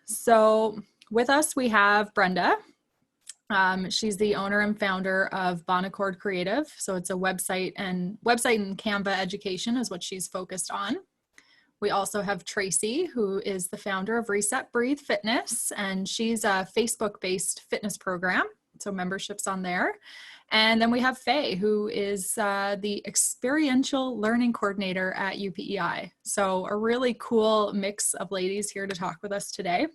So with us, we have Brenda. She's the owner and founder of Bontje Creative. So it's a website and Canva education is what she's focused on. We also have Tracey, who is the founder of Reset Breathe Fitness, and she's a Facebook-based fitness program, so memberships on there. And then we have Faye, who is the experiential learning coordinator at UPEI. So a really cool mix of ladies here to talk with us today.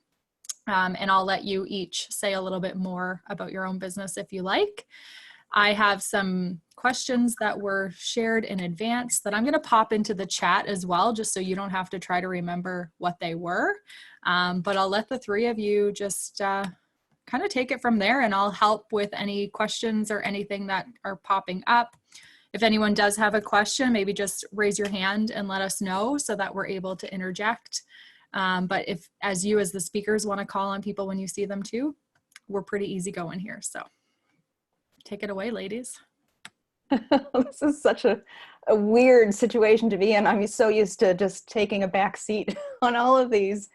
And I'll let you each say a little bit more about your own business if you like. I have some questions that were shared in advance that I'm going to pop into the chat as well, just so you don't have to try to remember what they were. But I'll let the three of you just kind of take it from there, and I'll help with any questions or anything that are popping up. If anyone does have a question, maybe just raise your hand and let us know so that we're able to interject. But if, as the speakers, want to call on people when you see them too, we're pretty easy going here. So take it away, ladies. This is such a weird situation to be in. I'm so used to just taking a back seat on all of these.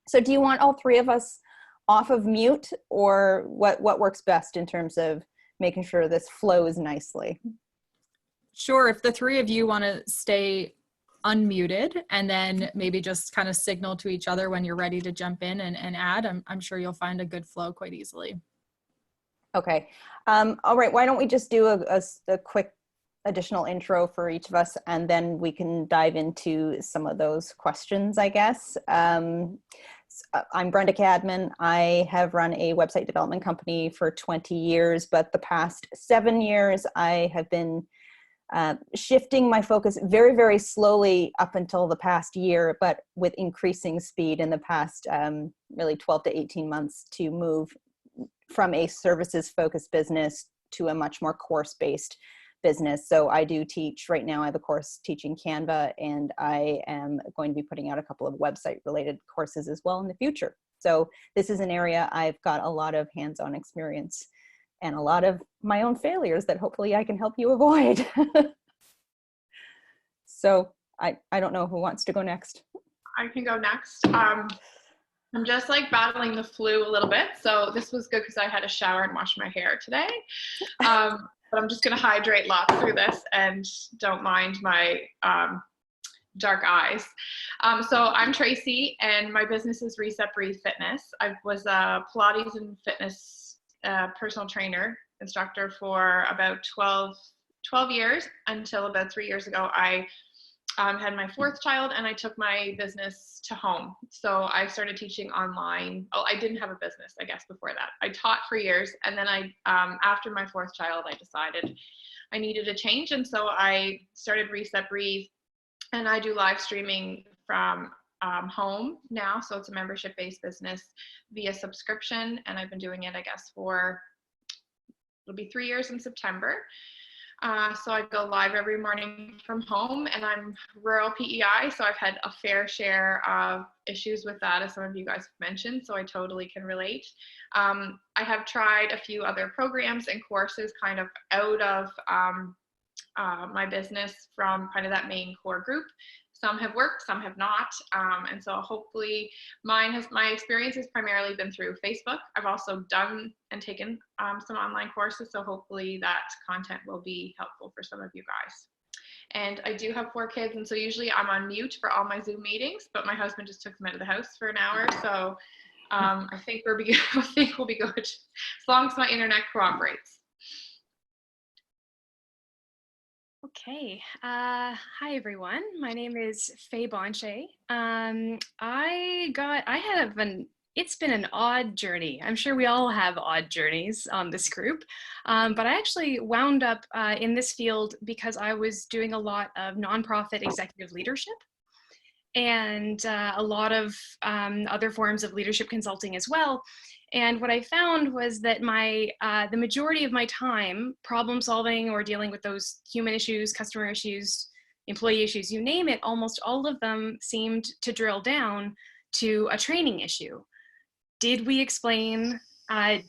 So do you want all three of us off of mute, or what works best in terms of making sure this flows nicely? Sure. If the three of you want to stay unmuted and then maybe just kind of signal to each other when you're ready to jump in and add, I'm sure you'll find a good flow quite easily. Okay. All right. Why don't we just do a quick additional intro for each of us, and then we can dive into some of those questions, I guess. I'm Brenda Cadman. I have run a website development company for 20 years, but the past 7 years, I have been shifting my focus very, very slowly up until the past year, but with increasing speed in the past really 12 to 18 months to move from a services-focused business to a much more course-based business. So I do teach, right now I have a course teaching Canva, and I am going to be putting out a couple of website-related courses as well in the future. So this is an area I've got a lot of hands-on experience and a lot of my own failures that hopefully I can help you avoid. So I don't know who wants to go next. I can go next. I'm just like battling the flu a little bit. So this was good because I had a shower and washed my hair today. But I'm just going to hydrate lots through this, and don't mind my dark eyes. So I'm Tracey, and my business is Reset Breathe Fitness. I was a Pilates and fitness personal trainer instructor for about 12 years, until about 3 years ago I had my fourth child, and I took my business to home. So I started teaching online. Oh, I didn't have a business, I guess, before that. I taught for years, and then after my fourth child, I decided I needed a change, and so I started Reset Breathe, and I do live streaming from home now. So it's a membership-based business via subscription, and I've been doing it, I guess, it'll be 3 years in September. So I go live every morning from home, and I'm rural PEI, so I've had a fair share of issues with that, as some of you guys have mentioned, so I totally can relate. I have tried a few other programs and courses kind of out of my business from kind of that main core group. Some have worked, some have not, and so hopefully my experience has primarily been through Facebook. I've also done and taken some online courses, so hopefully that content will be helpful for some of you guys. And I do have 4 kids, and so usually I'm on mute for all my Zoom meetings, but my husband just took them out of the house for an hour, so I think we'll be good as long as my internet cooperates. Okay. Hi, everyone. My name is Faye Bontje. It's been an odd journey. I'm sure we all have odd journeys on this group, but I actually wound up in this field because I was doing a lot of nonprofit executive leadership and a lot of other forms of leadership consulting as well. And what I found was that the majority of my time problem solving or dealing with those human issues, customer issues, employee issues, you name it, almost all of them seemed to drill down to a training issue. Did we explain?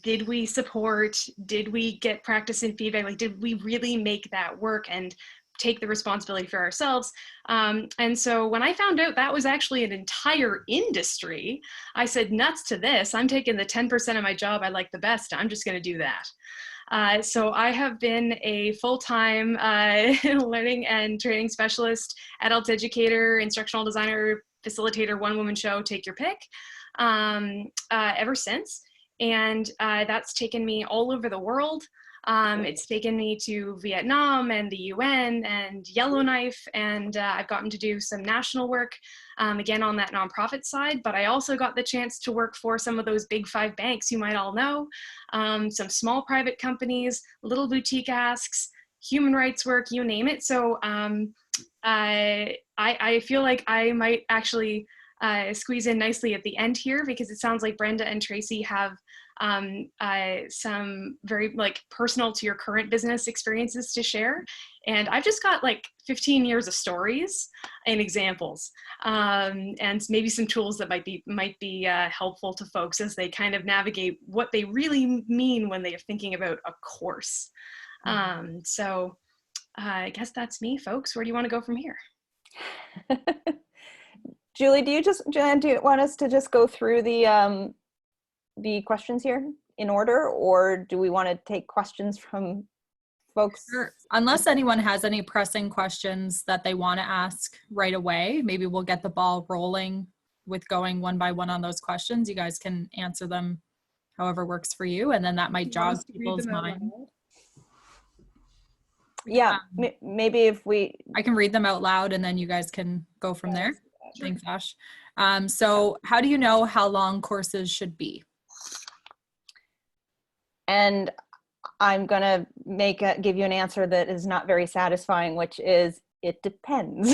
Did we support? Did we get practice and feedback? Like, did we really make that work? And take the responsibility for ourselves. And so when I found out that was actually an entire industry, I said, nuts to this. I'm taking the 10% of my job I like the best. I'm just going to do that. So I have been a full-time learning and training specialist, adult educator, instructional designer, facilitator, one-woman show, take your pick, ever since. And that's taken me all over the world. It's taken me to Vietnam and the UN and Yellowknife, and I've gotten to do some national work, again, on that nonprofit side, but I also got the chance to work for some of those big 5 banks you might all know, some small private companies, little boutique asks, human rights work, you name it. So I feel like I might actually squeeze in nicely at the end here, because it sounds like Brenda and Tracey have some very like personal to your current business experiences to share. And I've just got like 15 years of stories and examples, and maybe some tools that might be helpful to folks as they kind of navigate what they really mean when they are thinking about a course. So I guess that's me, folks. Where do you want to go from here? Julie, Joanne, do you want us to just go through the questions here in order, or do we want to take questions from folks? Sure. Unless anyone has any pressing questions that they want to ask right away, maybe we'll get the ball rolling with going one by one on those questions. You guys can answer them however works for you, and then that might jog people's mind. Yeah, maybe if I can read them out loud and then you guys can go from there. Sure. Thanks, Ash. So how do you know how long courses should be? And I'm going to give you an answer that is not very satisfying, which is it depends.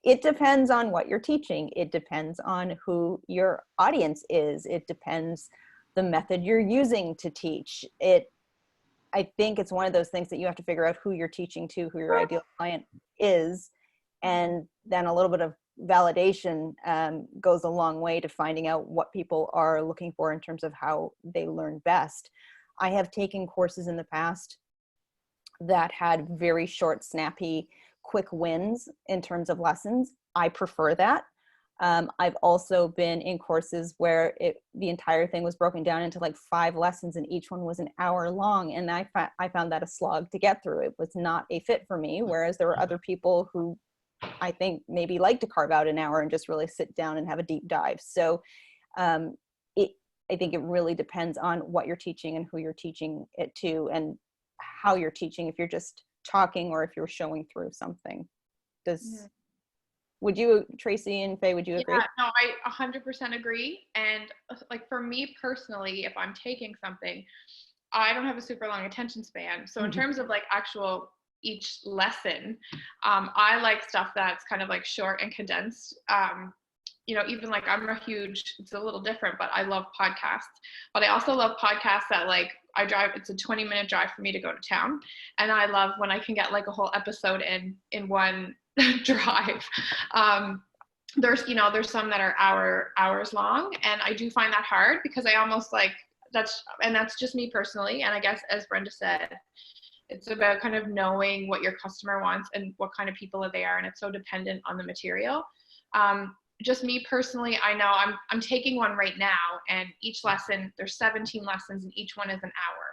It depends on what you're teaching. It depends on who your audience is. It depends the method you're using to teach. I think it's one of those things that you have to figure out who you're teaching to, who your ideal client is, and then a little bit of validation goes a long way to finding out what people are looking for in terms of how they learn best. I have taken courses in the past that had very short, snappy, quick wins in terms of lessons. I prefer that. I've also been in courses where the entire thing was broken down into like 5 lessons and each one was an hour long. And I found that a slog to get through. It was not a fit for me. Whereas there were other people who I think maybe like to carve out an hour and just really sit down and have a deep dive. So I think it really depends on what you're teaching and who you're teaching it to and how you're teaching, if you're just talking or if you're showing through something. Would you, Tracey and Faye, would you agree? Yeah, no, I 100% agree. And like for me personally, if I'm taking something, I don't have a super long attention span. So in terms of like actual each lesson, I like stuff that's kind of like short and condensed. You know, even like it's a little different, but I love podcasts. But I also love podcasts that like it's a 20-minute drive for me to go to town. And I love when I can get like a whole episode in one drive. There's some that are hours long, and I do find that hard because I almost like that's just me personally. And I guess as Brenda said, it's about kind of knowing what your customer wants and what kind of people they are, and it's so dependent on the material. Just me personally, I know I'm taking one right now, and each lesson, there's 17 lessons and each one is an hour.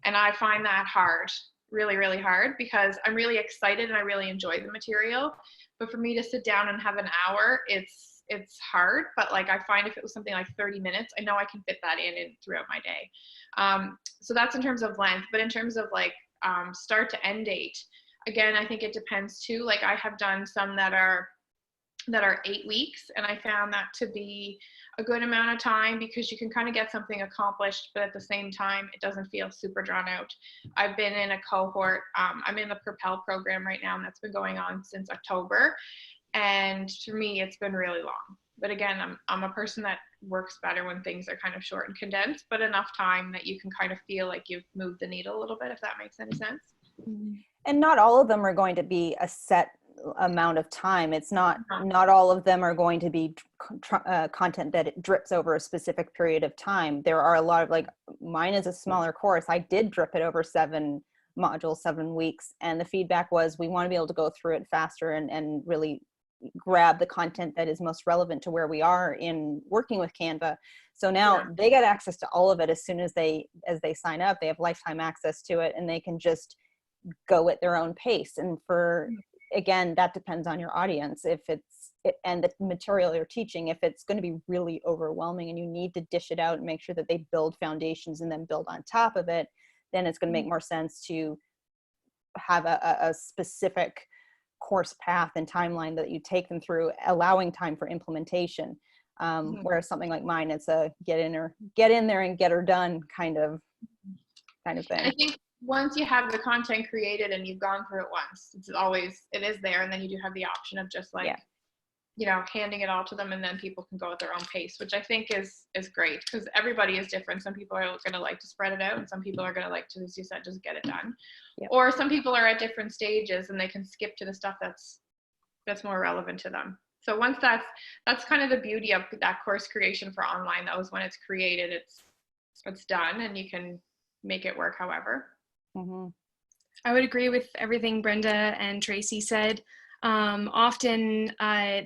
And I find that hard, really, really hard, because I'm really excited and I really enjoy the material. But for me to sit down and have an hour, it's hard. But like I find if it was something like 30 minutes, I know I can fit that in throughout my day. So that's in terms of length. But in terms of like start to end date, again, I think it depends too. Like I have done some that are 8 weeks, and I found that to be a good amount of time because you can kind of get something accomplished, but at the same time it doesn't feel super drawn out. I've been in a cohort, I'm in the Propel program right now, and that's been going on since October, and for me it's been really long. But again, I'm a person that works better when things are kind of short and condensed, but enough time that you can kind of feel like you've moved the needle a little bit, if that makes any sense. And not all of them are going to be a set amount of time. It's not all of them are going to be content that it drips over a specific period of time. There are a lot of, like, mine is a smaller course. I did drip it over 7 module, 7 weeks. And the feedback was, we want to be able to go through it faster and really grab the content that is most relevant to where we are in working with Canva. So now they get access to all of it as soon as they sign up. They have lifetime access to it, and they can just go at their own pace. And again, that depends on your audience. And the material you're teaching, if it's going to be really overwhelming and you need to dish it out and make sure that they build foundations and then build on top of it, then it's going to make more sense to have a specific course path and timeline that you take them through, allowing time for implementation. Whereas something like mine, it's a get in there and get her done kind of thing. I think once you have the content created and you've gone through it once, it is there, and then you do have the option of just handing it all to them, and then people can go at their own pace, which I think is great, because everybody is different. Some people are going to like to spread it out, and some people are going to like to, as you said, just get it done. Yep. Or some people are at different stages and they can skip to the stuff that's more relevant to them. So once that's kind of the beauty of that course creation for online. That was when it's created, it's done, and you can make it work however. Mm-hmm. I would agree with everything Brenda and Tracey said. Often I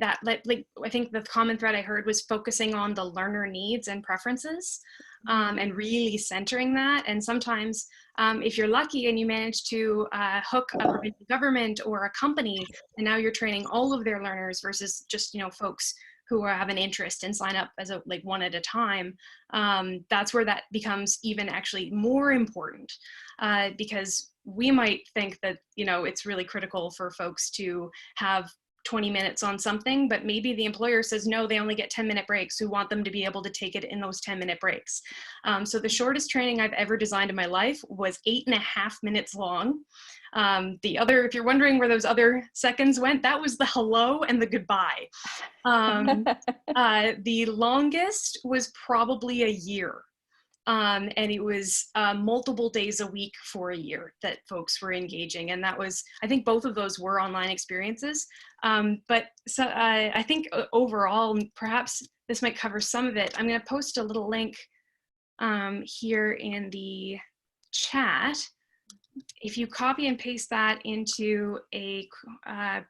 think the common thread I heard was focusing on the learner needs and preferences, and really centering that. And sometimes if you're lucky and you manage to hook a provincial government or a company, and now you're training all of their learners versus just folks who have an interest and sign up as one at a time, that's where that becomes even actually more important, because we might think that, it's really critical for folks to have 20 minutes on something, but maybe the employer says, no, they only get 10-minute breaks. We want them to be able to take it in those 10-minute breaks. So the shortest training I've ever designed in my life was 8.5 minutes long. If you're wondering where those other seconds went, that was the hello and the goodbye. The longest was probably a year. And it was multiple days a week for a year that folks were engaging. And that was, I think both of those were online experiences. But I think overall, perhaps this might cover some of it. I'm going to post a little link here in the chat. If you copy and paste that into a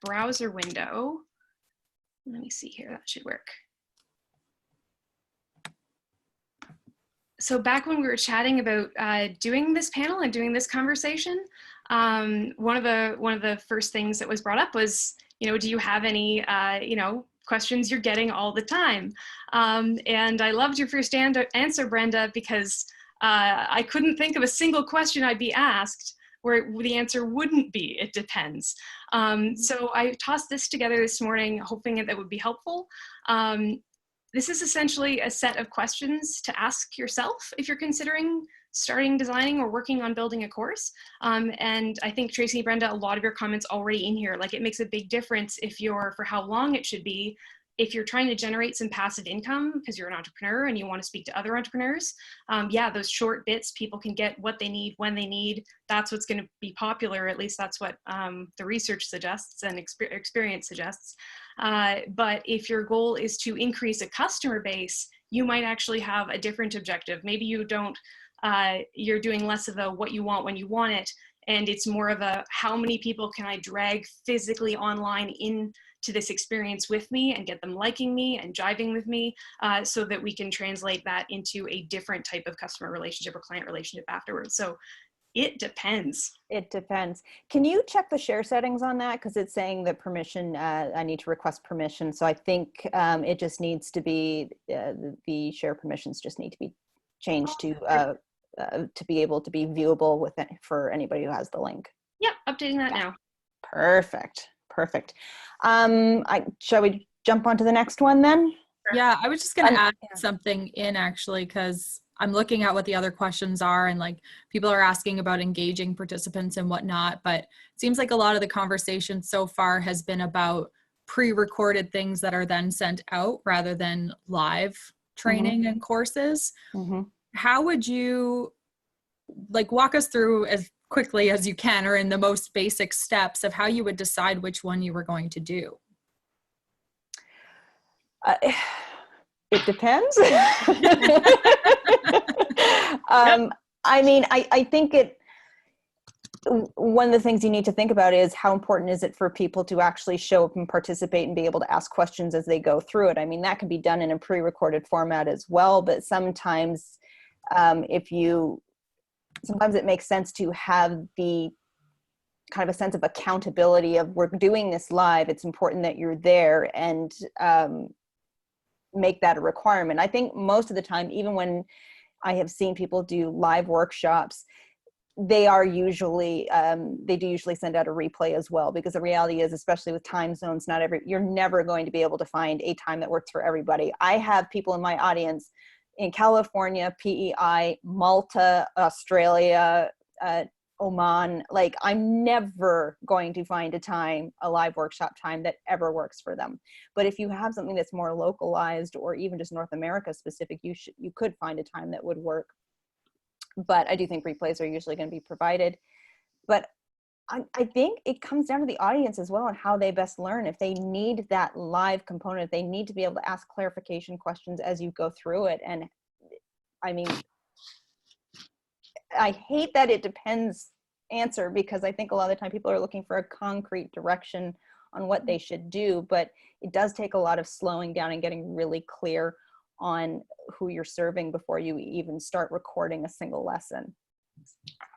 browser window, let me see here, that should work. So back when we were chatting about doing this panel and doing this conversation, one of the first things that was brought up was, do you have any, questions you're getting all the time? And I loved your first answer, Brenda, because I couldn't think of a single question I'd be asked where the answer wouldn't be, it depends. So I tossed this together this morning, hoping that would be helpful. This is essentially a set of questions to ask yourself if you're considering starting designing or working on building a course. And I think Tracey, Brenda, a lot of your comments already in here, it makes a big difference for how long it should be. If you're trying to generate some passive income because you're an entrepreneur and you want to speak to other entrepreneurs, those short bits, people can get what they need when they need. That's what's going to be popular. At least that's what the research suggests and experience suggests. But if your goal is to increase a customer base, you might actually have a different objective. Maybe you don't, you're doing less of a what you want when you want it. And it's more of a how many people can I drag physically online into this experience with me and get them liking me and jiving with me, so that we can translate that into a different type of customer relationship or client relationship afterwards. So it depends. It depends. Can you check the share settings on that? Because it's saying that permission, I need to request permission. So I think it just needs to be, the share permissions just need to be changed to be able to be viewable with it for anybody who has the link. Yep, updating that now. Perfect. Shall we jump on to the next one then? Yeah, I was just going to add something in actually, because I'm looking at what the other questions are, and people are asking about engaging participants and whatnot, but it seems like a lot of the conversation so far has been about pre-recorded things that are then sent out rather than live training and courses. How would you walk us through as quickly as you can, or in the most basic steps of how you would decide which one you were going to do? It depends. I mean, I think one of the things you need to think about is how important is it for people to actually show up and participate and be able to ask questions as they go through it. I mean, that can be done in a pre-recorded format as well, but sometimes sometimes it makes sense to have the kind of a sense of accountability of, we're doing this live, it's important that you're there, and make that a requirement. I think most of the time, even when I have seen people do live workshops, they are usually, they do usually send out a replay as well, because the reality is, especially with time zones, you're never going to be able to find a time that works for everybody. I have people in my audience in California, PEI, Malta, Australia, Oman. Like, I'm never going to find a live workshop time that ever works for them. But if you have something that's more localized, or even just North America specific, you could find a time that would work. But I do think replays are usually going to be provided. But I think it comes down to the audience as well and how they best learn. If they need that live component, they need to be able to ask clarification questions as you go through it. And I mean, I hate that it depends answer, because I think a lot of the time people are looking for a concrete direction on what they should do, but it does take a lot of slowing down and getting really clear on who you're serving before you even start recording a single lesson.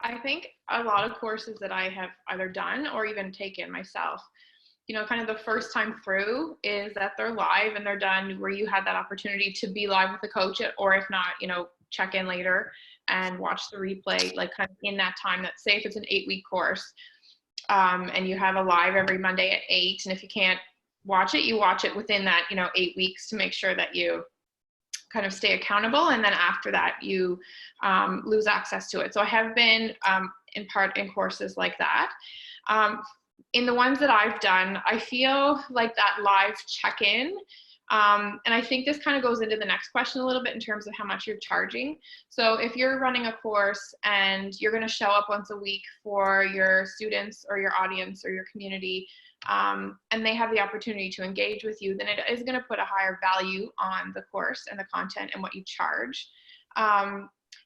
I think a lot of courses that I have either done or even taken myself, kind of the first time through is that they're live and they're done, where you had that opportunity to be live with a coach, or if not, check in later and watch the replay, like kind of in that time. That, say if it's an 8-week course, and you have a live every Monday at 8, and if you can't watch it, you watch it within that, 8 weeks, to make sure that you kind of stay accountable. And then after that, you lose access to it. So I have been in part in courses like that. In the ones that I've done, I feel like that live check-in, and I think this kind of goes into the next question a little bit in terms of how much you're charging. So if you're running a course and you're going to show up once a week for your students or your audience or your community, and they have the opportunity to engage with you, then it is going to put a higher value on the course and the content and what you charge.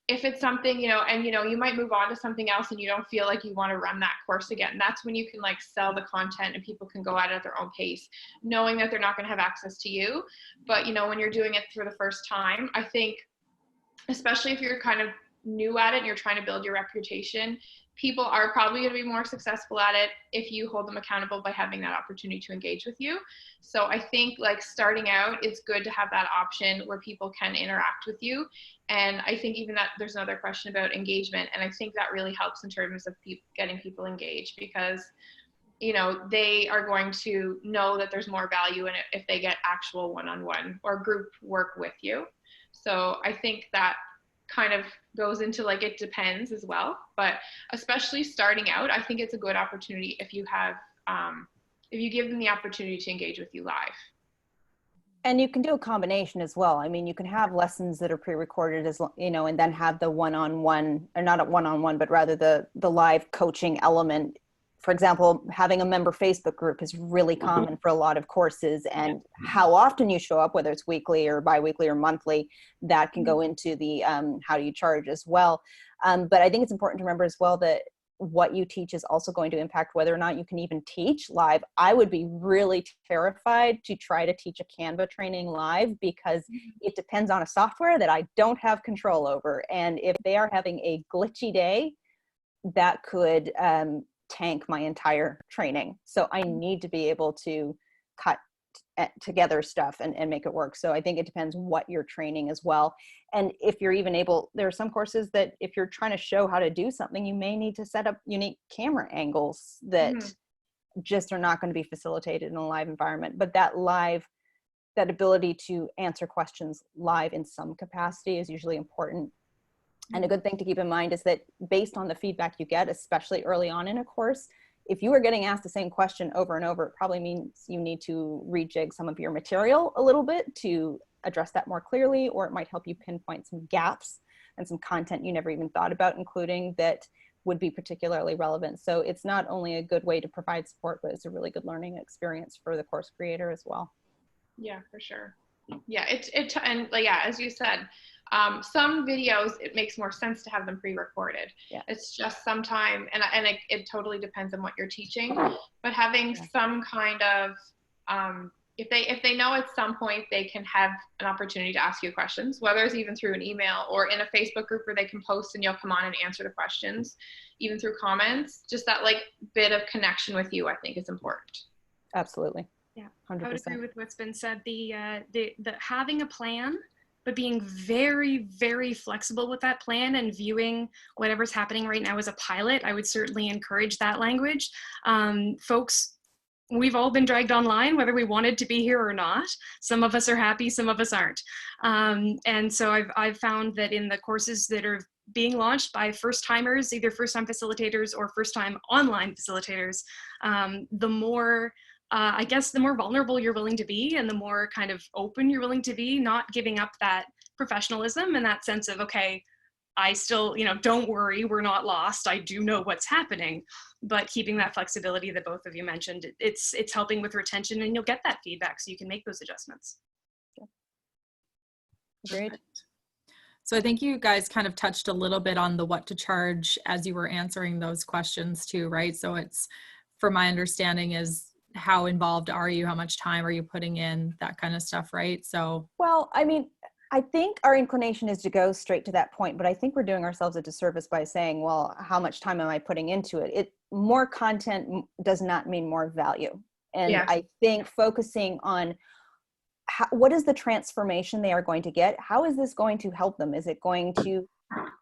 If it's something, and you might move on to something else and you don't feel like you want to run that course again, that's when you can like sell the content and people can go at it at their own pace, knowing that they're not going to have access to you. But when you're doing it for the first time, I think, especially if you're kind of new at it and you're trying to build your reputation, people are probably going to be more successful at it if you hold them accountable by having that opportunity to engage with you. So I think, like, starting out, it's good to have that option where people can interact with you. And I think even that there's another question about engagement. And I think that really helps in terms of getting people engaged, because, they are going to know that there's more value in it if they get actual one-on-one or group work with you. So I think that kind of goes into, like, it depends as well, but especially starting out, I think it's a good opportunity if you have, if you give them the opportunity to engage with you live. And you can do a combination as well. I mean, you can have lessons that are pre-recorded, as and then have the one-on-one, or not a one-on-one, but rather the live coaching element. For example, having a member Facebook group is really common for a lot of courses, and how often you show up, whether it's weekly or biweekly or monthly, that can go into the how do you charge as well. But I think it's important to remember as well that what you teach is also going to impact whether or not you can even teach live. I would be really terrified to try to teach a Canva training live, because it depends on a software that I don't have control over. And if they are having a glitchy day, that could tank my entire training. So I need to be able to cut together stuff and make it work. So I think it depends what you're training as well. And if you're even able, there are some courses that if you're trying to show how to do something, you may need to set up unique camera angles that just are not going to be facilitated in a live environment. But that ability to answer questions live in some capacity is usually important. And a good thing to keep in mind is that based on the feedback you get, especially early on in a course, if you are getting asked the same question over and over, it probably means you need to rejig some of your material a little bit to address that more clearly, or it might help you pinpoint some gaps and some content you never even thought about including that would be particularly relevant. So it's not only a good way to provide support, but it's a really good learning experience for the course creator as well. Yeah, for sure. Yeah, and like, yeah, as you said, some videos, it makes more sense to have them pre-recorded. Yeah. It's just sometime, and it totally depends on what you're teaching, but having some kind of, if they know at some point they can have an opportunity to ask you questions, whether it's even through an email or in a Facebook group where they can post and you'll come on and answer the questions, even through comments, just that like bit of connection with you, I think is important. Absolutely. Yeah, 100%. I would agree with what's been said. The having a plan, but being very, very flexible with that plan and viewing whatever's happening right now as a pilot. I would certainly encourage that language. Folks, we've all been dragged online, whether we wanted to be here or not. Some of us are happy, some of us aren't. And so I've found that in the courses that are being launched by first timers, either first time facilitators or first time online facilitators, the more I guess the more vulnerable you're willing to be and the more kind of open you're willing to be, not giving up that professionalism and that sense of, okay, I still, don't worry, we're not lost. I do know what's happening, but keeping that flexibility that both of you mentioned, it's helping with retention, and you'll get that feedback so you can make those adjustments. Agreed. So I think you guys kind of touched a little bit on the what to charge as you were answering those questions too, right? So it's, from my understanding, is how involved are you? How much time are you putting in? That kind of stuff, right? So, Well, I mean, I think our inclination is to go straight to that point, but I think we're doing ourselves a disservice by saying, well, how much time am I putting into it? More content does not mean more value. And Yeah. I think focusing on what is the transformation they are going to get? How is this going to help them? Is it going to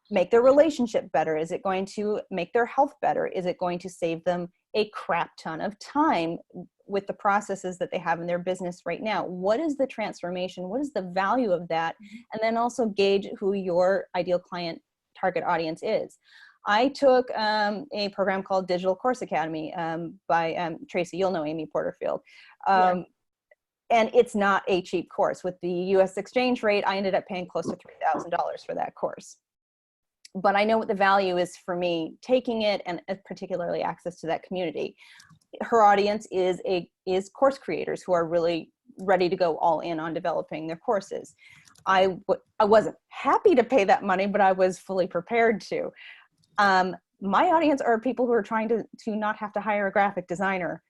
make their relationship better? Is it going to make their health better? Is it going to save them a crap ton of time with the processes that they have in their business right now? What is the transformation? What is the value of that? And then also gauge who your ideal client target audience is. I took a program called Digital Course Academy by Tracey. You'll know Amy Porterfield. And it's not a cheap course. With the US exchange rate, I ended up paying close to $3,000 for that course. But I know what the value is for me taking it, and particularly access to that community. Her audience is course creators who are really ready to go all in on developing their courses. I wasn't happy to pay that money, but I was fully prepared to. My audience are people who are trying to not have to hire a graphic designer.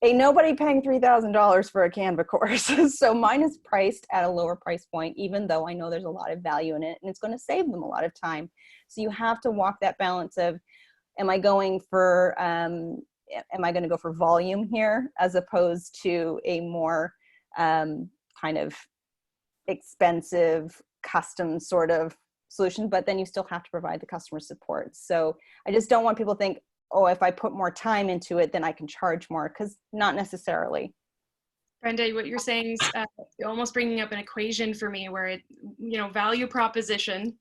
Ain't nobody paying $3,000 for a Canva course. So mine is priced at a lower price point, even though I know there's a lot of value in it and it's going to save them a lot of time. So you have to walk that balance of, am I going to go for volume here as opposed to a more kind of expensive custom sort of solution, but then you still have to provide the customer support. So I just don't want people to think, oh, if I put more time into it, then I can charge more, because not necessarily. Brenda, what you're saying is you're almost bringing up an equation for me where value proposition,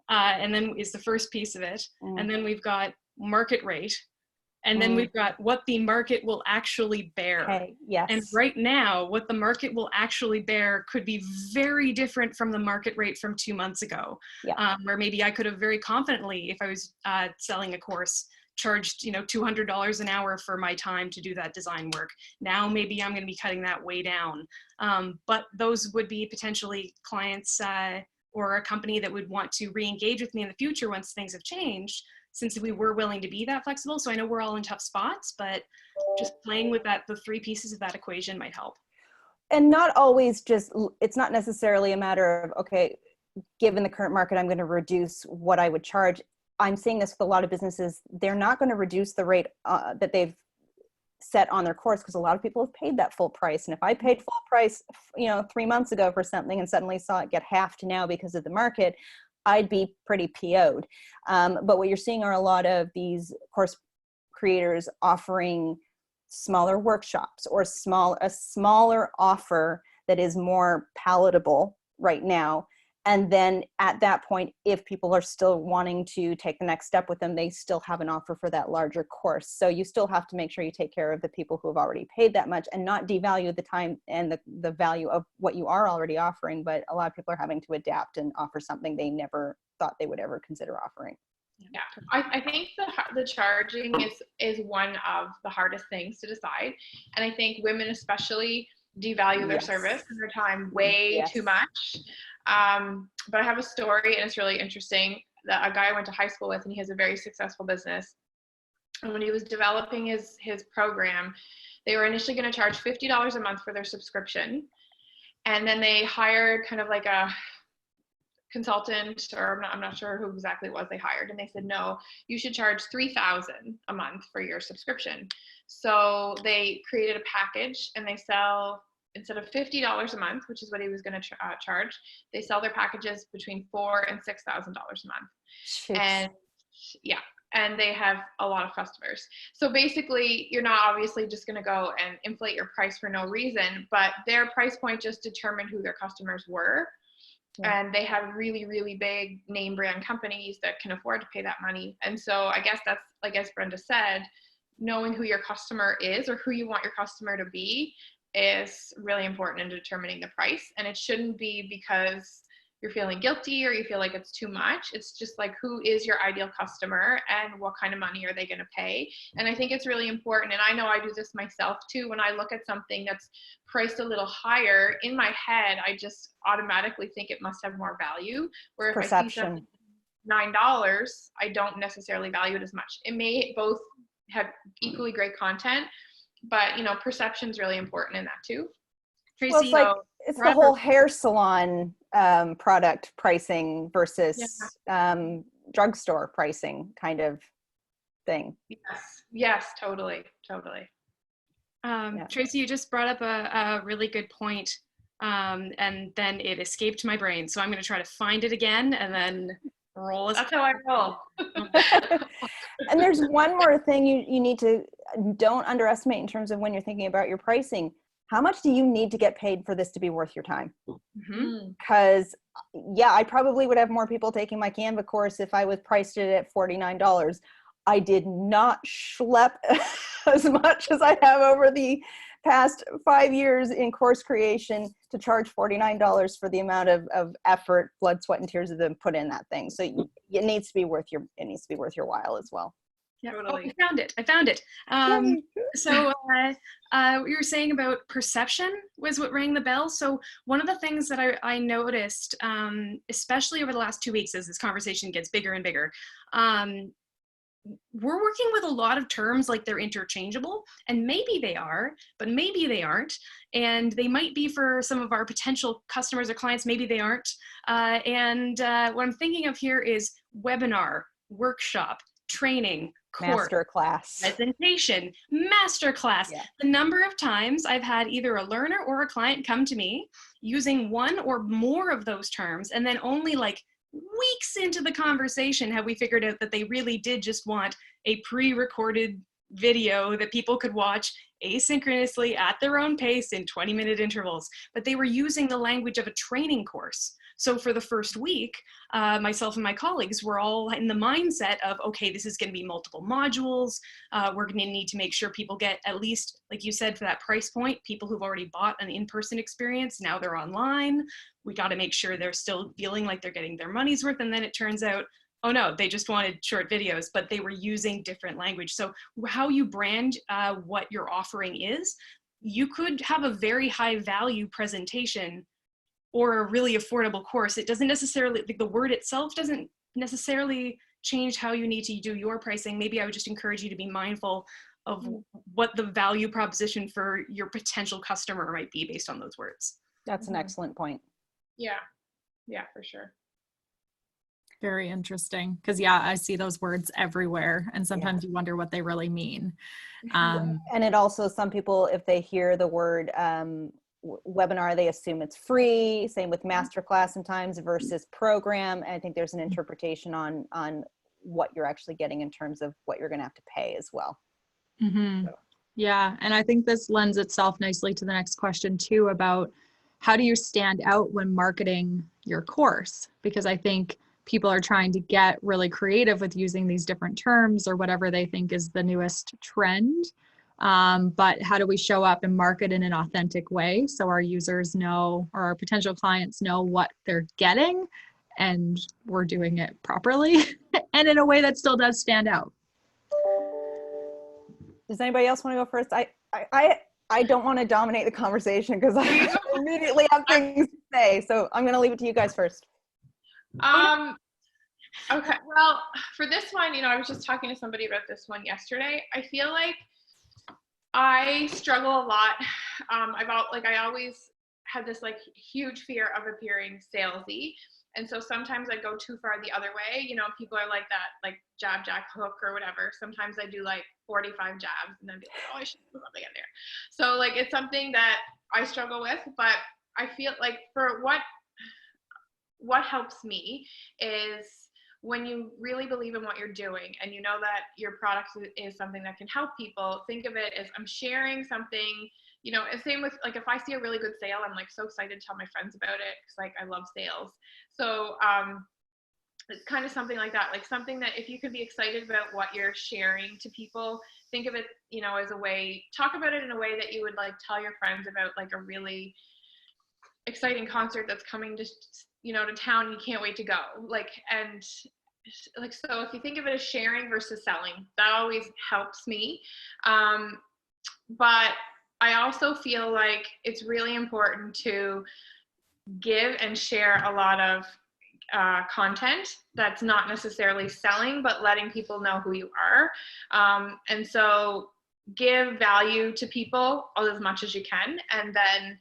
and then is the first piece of it. And then we've got market rate. And then we've got what the market will actually bear. Okay, yes. And right now, what the market will actually bear could be very different from the market rate from 2 months ago. Yeah. Where maybe I could have very confidently, if I was selling a course, charged $200 an hour for my time to do that design work. Now maybe I'm going to be cutting that way down. But those would be potentially clients or a company that would want to re-engage with me in the future once things have changed, since we were willing to be that flexible. So I know we're all in tough spots, but just playing with the three pieces of that equation might help. And not always it's not necessarily a matter of, okay, given the current market, I'm going to reduce what I would charge. I'm seeing this with a lot of businesses. They're not going to reduce the rate that they've set on their course, because a lot of people have paid that full price. And if I paid full price, 3 months ago for something and suddenly saw it get halved now because of the market, I'd be pretty PO'd. But what you're seeing are a lot of these course creators offering smaller workshops or a smaller offer that is more palatable right now. And then at that point, if people are still wanting to take the next step with them, they still have an offer for that larger course. So you still have to make sure you take care of the people who have already paid that much and not devalue the time and the value of what you are already offering. But a lot of people are having to adapt and offer something they never thought they would ever consider offering. Yeah, I think the charging is one of the hardest things to decide. And I think women especially, devalue their Yes. service and their time way Yes. too much. But I have a story, and it's really interesting. That a guy I went to high school with, and he has a very successful business. And when he was developing his program, they were initially going to charge $50 a month for their subscription. And then they hired kind of like a consultant, or I'm not sure who exactly it was they hired. And they said, no, you should charge $3,000 a month for your subscription. So they created a package, and they sell, instead of $50 a month, which is what he was going to charge, they sell their packages between $4,000 and $6,000 a month. Jeez. And yeah, and they have a lot of customers. So basically, you're not obviously just going to go and inflate your price for no reason, but their price point just determined who their customers were. Yeah. And they have really, really big name brand companies that can afford to pay that money. And so I guess that's, like as Brenda said, knowing who your customer is or who you want your customer to be is really important in determining the price. And it shouldn't be because you're feeling guilty or you feel like it's too much. It's just like, who is your ideal customer and what kind of money are they going to pay? And I think it's really important. And I know I do this myself too. When I look at something that's priced a little higher, in my head, I just automatically think it must have more value. Where if I see something $9, I don't necessarily value it as much. It may both have equally great content, but you know, perception is really important in that too. Tracy, well, it's like it's the whole hair salon product pricing versus drugstore pricing kind of thing. Yes, totally. Tracy, you just brought up a really good point, and then it escaped my brain. So I'm going to try to find it again and then roll. That's how I roll. And there's one more thing you need to don't underestimate in terms of when you're thinking about your pricing. How much do you need to get paid for this to be worth your time? Because yeah, I probably would have more people taking my Canva course if I was priced it at $49. I did not schlep as much as I have over the past 5 years in course creation to charge $49 for the amount of effort, blood, sweat, and tears that have been put in that thing. So it needs to be worth your while as well. Yeah, totally. I found it. So what you were saying about perception was what rang the bell. So one of the things that I noticed, especially over the last 2 weeks as this conversation gets bigger and bigger, we're working with a lot of terms like they're interchangeable, and maybe they are, but maybe they aren't. And they might be for some of our potential customers or clients, maybe they aren't. And what I'm thinking of here is webinar, workshop, training, course, masterclass, presentation, masterclass. Yeah. The number of times I've had either a learner or a client come to me using one or more of those terms, and then only like weeks into the conversation have we figured out that they really did just want a pre-recorded video that people could watch asynchronously at their own pace in 20-minute intervals. But they were using the language of a training course. So for the first week, myself and my colleagues were all in the mindset of, okay, this is going to be multiple modules. We're going to need to make sure people get at least, like you said, for that price point, people who've already bought an in-person experience, now they're online. We got to make sure they're still feeling like they're getting their money's worth. And then it turns out, oh no, they just wanted short videos, but they were using different language. So how you brand what your offering is, you could have a very high value presentation or a really affordable course. It doesn't necessarily, the word itself doesn't necessarily change how you need to do your pricing. Maybe I would just encourage you to be mindful of what the value proposition for your potential customer might be based on those words. That's an excellent point. Yeah, for sure. Very interesting. Because yeah, I see those words everywhere, and sometimes you wonder what they really mean. And it also, some people, if they hear the word webinar, they assume it's free. Same with masterclass sometimes versus program. And I think there's an interpretation on what you're actually getting in terms of what you're going to have to pay as well. Mm-hmm. Yeah. And I think this lends itself nicely to the next question too, about how do you stand out when marketing your course? Because I think people are trying to get really creative with using these different terms or whatever they think is the newest trend. But how do we show up and market in an authentic way so our users know, or our potential clients know, what they're getting, and we're doing it properly and in a way that still does stand out? Does anybody else want to go first? I I don't want to dominate the conversation because I immediately have things to say. So I'm going to leave it to you guys first. Okay. Well, for this one, I was just talking to somebody about this one yesterday. I feel like I struggle a lot. I always had this like huge fear of appearing salesy. And so sometimes I go too far the other way. People are like that, like jab, jack, hook or whatever. Sometimes I do like 45 jabs and then be like, oh, I should put something in there. So like, it's something that I struggle with, but I feel like for what helps me is when you really believe in what you're doing and you know that your product is something that can help people, think of it as I'm sharing something, same with like if I see a really good sale, I'm like so excited to tell my friends about it because like I love sales. So it's kind of something like that, like something that if you could be excited about what you're sharing to people, think of it, as a way, talk about it in a way that you would like tell your friends about like a really exciting concert that's coming to to town, you can't wait to go, so if you think of it as sharing versus selling, that always helps me. But I also feel like it's really important to give and share a lot of content that's not necessarily selling, but letting people know who you are. And so give value to people as much as you can, and then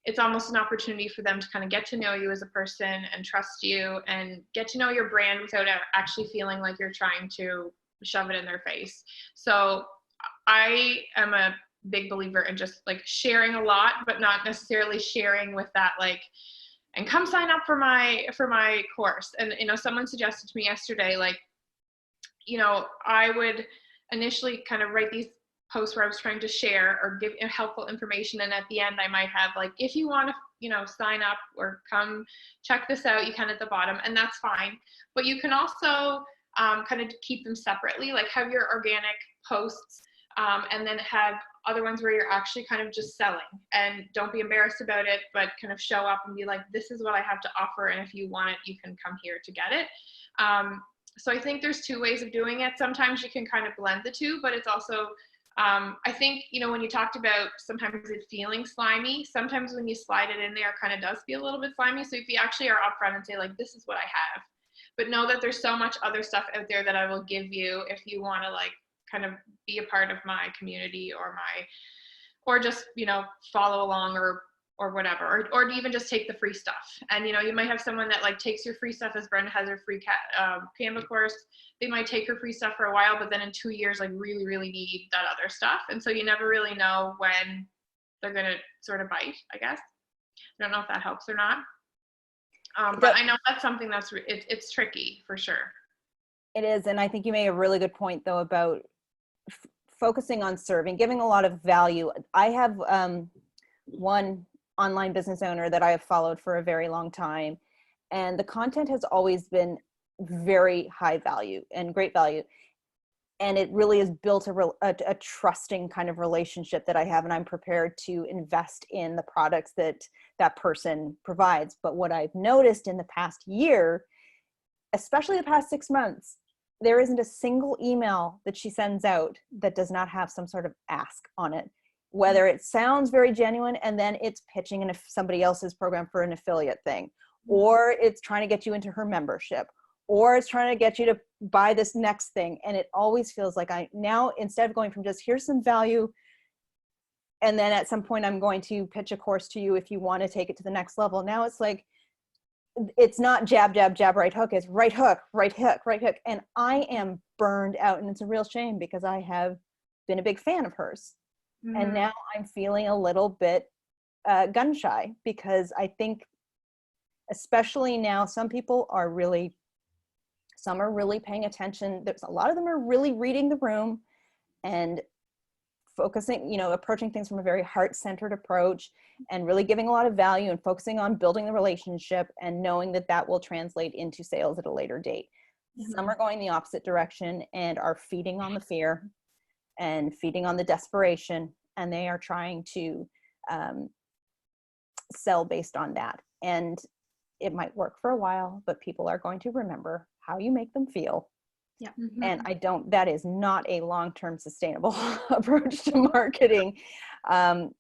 it's almost an opportunity for them to kind of get to know you as a person and trust you and get to know your brand without actually feeling like you're trying to shove it in their face. So I am a big believer in just like sharing a lot, but not necessarily sharing with that like, and come sign up for my course. And, someone suggested to me yesterday, like, I would initially kind of write these posts where I was trying to share or give helpful information. And at the end, I might have like, if you want to, sign up or come check this out, you can at the bottom, and that's fine. But you can also kind of keep them separately, like have your organic posts and then have other ones where you're actually kind of just selling, and don't be embarrassed about it, but kind of show up and be like, this is what I have to offer. And if you want it, you can come here to get it. So I think there's two ways of doing it. Sometimes you can kind of blend the two, but it's also, I think, when you talked about sometimes it feeling slimy, sometimes when you slide it in there, it kind of does feel a little bit slimy. So if you actually are upfront and say like, this is what I have, but know that there's so much other stuff out there that I will give you if you want to like kind of be a part of my community or just, follow along or whatever, or even just take the free stuff. And, you might have someone that like takes your free stuff, as Brenda has her free Canva course. They might take her free stuff for a while, but then in 2 years, like really, really need that other stuff. And so you never really know when they're going to sort of bite, I guess. I don't know if that helps or not. But I know that's something that's, it's tricky for sure. It is. And I think you made a really good point though about focusing on serving, giving a lot of value. I have one online business owner that I have followed for a very long time, and the content has always been very high value and great value. And it really has built a trusting kind of relationship that I have, and I'm prepared to invest in the products that that person provides. But what I've noticed in the past year, especially the past 6 months, there isn't a single email that she sends out that does not have some sort of ask on it. Whether it sounds very genuine and then it's pitching in somebody else's program for an affiliate thing, or it's trying to get you into her membership, or it's trying to get you to buy this next thing. And it always feels like now, instead of going from just here's some value, and then at some point I'm going to pitch a course to you if you want to take it to the next level. Now it's like, it's not jab, jab, jab, right hook. It's right hook, right hook, right hook. And I am burned out, and it's a real shame because I have been a big fan of hers. Mm-hmm. And now I'm feeling a little bit gun shy, because I think, especially now, some are really paying attention. There's a lot of them are really reading the room and focusing, approaching things from a very heart-centered approach, and really giving a lot of value and focusing on building the relationship and knowing that that will translate into sales at a later date. Mm-hmm. Some are going the opposite direction and are feeding on the fear and feeding on the desperation, and they are trying to sell based on that. And it might work for a while, but people are going to remember how you make them feel. Yeah. And that is not a long-term sustainable approach to marketing.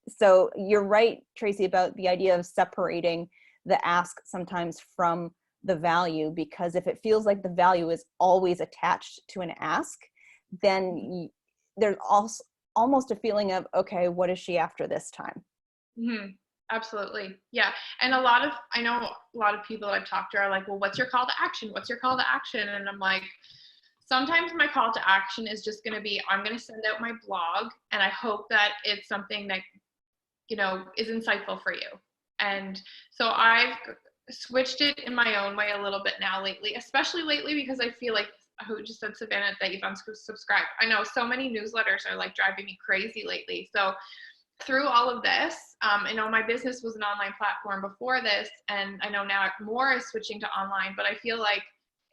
So you're right, Tracey, about the idea of separating the ask sometimes from the value, because if it feels like the value is always attached to an ask, then there's also almost a feeling of, okay, what is she after this time? Absolutely. Yeah. And I know a lot of people that I've talked to are like, well, what's your call to action? What's your call to action? And I'm like, sometimes my call to action is just going to be, I'm going to send out my blog and I hope that it's something that, you know, is insightful for you. And so I've switched it in my own way a little bit now lately, especially lately, because I feel like, who just said, Savannah, that you've unsubscribed. I know so many newsletters are like driving me crazy lately. So through all of this, I know my business was an online platform before this, and I know now more is switching to online, but I feel like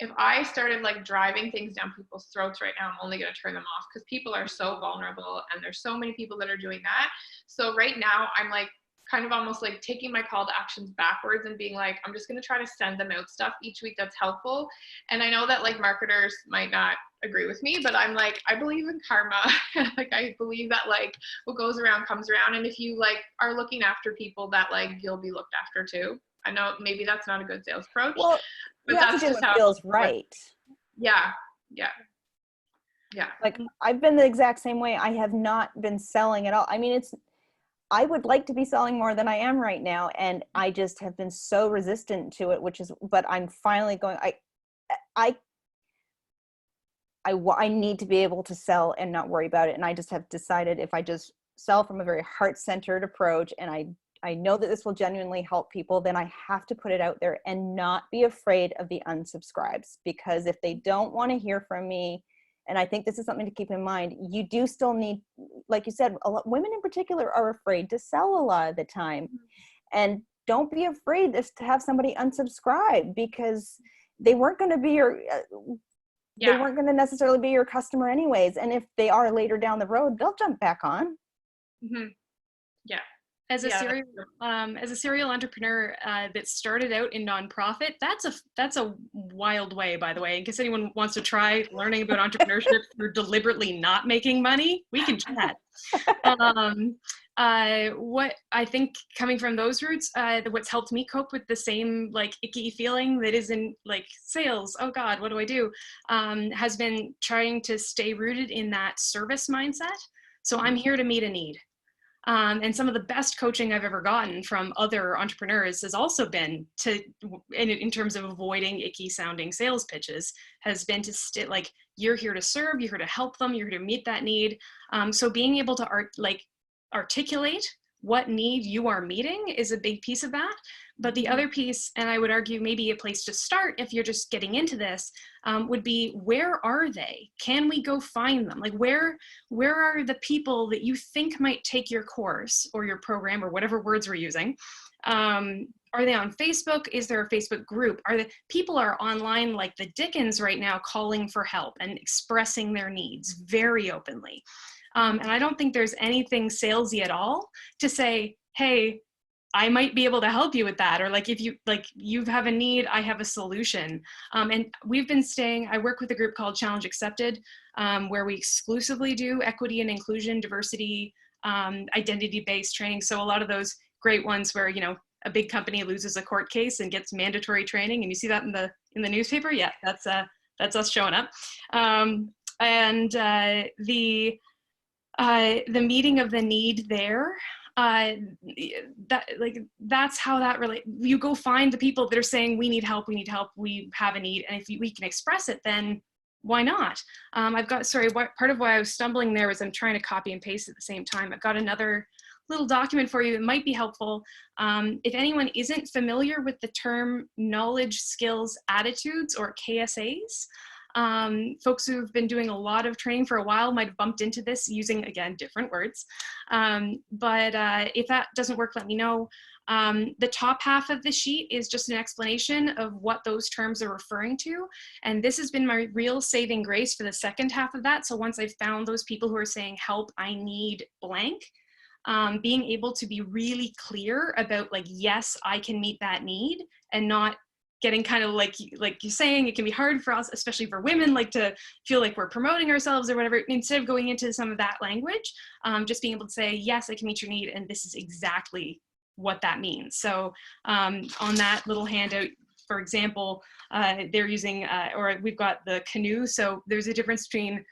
if I started like driving things down people's throats right now, I'm only going to turn them off, because people are so vulnerable and there's so many people that are doing that. So right now I'm like kind of almost like taking my call to actions backwards and being like, I'm just going to try to send them out stuff each week that's helpful. And I know that like marketers might not agree with me, but I'm like, I believe in karma. Like I believe that like what goes around comes around. And if you like are looking after people, that like you'll be looked after too. I know maybe that's not a good sales approach, Well, but you have that's to do just what how feels right. Yeah. Like I've been the exact same way. I have not been selling at all. I mean, I would like to be selling more than I am right now. And I just have been so resistant to it, but I'm finally going, I need to be able to sell and not worry about it. And I just have decided if I just sell from a very heart-centered approach, and I know that this will genuinely help people, then I have to put it out there and not be afraid of the unsubscribes, because if they don't want to hear from me, and I think this is something to keep in mind, you do still need, like you said, women in particular are afraid to sell a lot of the time. And don't be afraid to have somebody unsubscribe, because they weren't going to be they weren't going to necessarily be your customer anyways. And if they are later down the road, they'll jump back on. Yeah. As a serial entrepreneur that started out in nonprofit, that's a wild way, by the way. In case anyone wants to try learning about entrepreneurship through deliberately not making money, we can chat. What I think coming from those roots, what's helped me cope with the same like icky feeling that is in like sales, oh God, what do I do? Has been trying to stay rooted in that service mindset. So I'm here to meet a need. And some of the best coaching I've ever gotten from other entrepreneurs has also been in terms of avoiding icky sounding sales pitches, has been to like, you're here to serve, you're here to help them, you're here to meet that need. So being able to articulate what need you are meeting is a big piece of that. But the other piece, and I would argue maybe a place to start if you're just getting into this, would be, where are they? Can we go find them? Like where are the people that you think might take your course or your program or whatever words we're using? Are they on Facebook? Is there a Facebook group? People are online like the Dickens right now, calling for help and expressing their needs very openly. And I don't think there's anything salesy at all to say, hey, I might be able to help you with that. Or like, if you have a need, I have a solution. And we've been I work with a group called Challenge Accepted, where we exclusively do equity and inclusion, diversity, identity-based training. So a lot of those great ones where, you know, a big company loses a court case and gets mandatory training, and you see that in the newspaper. Yeah, that's us showing up. And the meeting of the need there, that's how that really, you go find the people that are saying, we need help, we have a need, and if we can express it, then why not? Part of why I was stumbling there was I'm trying to copy and paste at the same time. I've got another little document for you that might be helpful. If anyone isn't familiar with the term knowledge, skills, attitudes, or KSAs, folks who've been doing a lot of training for a while might have bumped into this using, again, different words. But if that doesn't work, let me know. The top half of the sheet is just an explanation of what those terms are referring to. And this has been my real saving grace for the second half of that. So once I've found those people who are saying, help, I need blank, being able to be really clear about like, yes, I can meet that need, and not getting kind of like you're saying, it can be hard for us, especially for women, like to feel like we're promoting ourselves or whatever. Instead of going into some of that language, just being able to say, yes, I can meet your need, and this is exactly what that means. So on that little handout, for example, they're using, or we've got the canoe. So there's a difference between,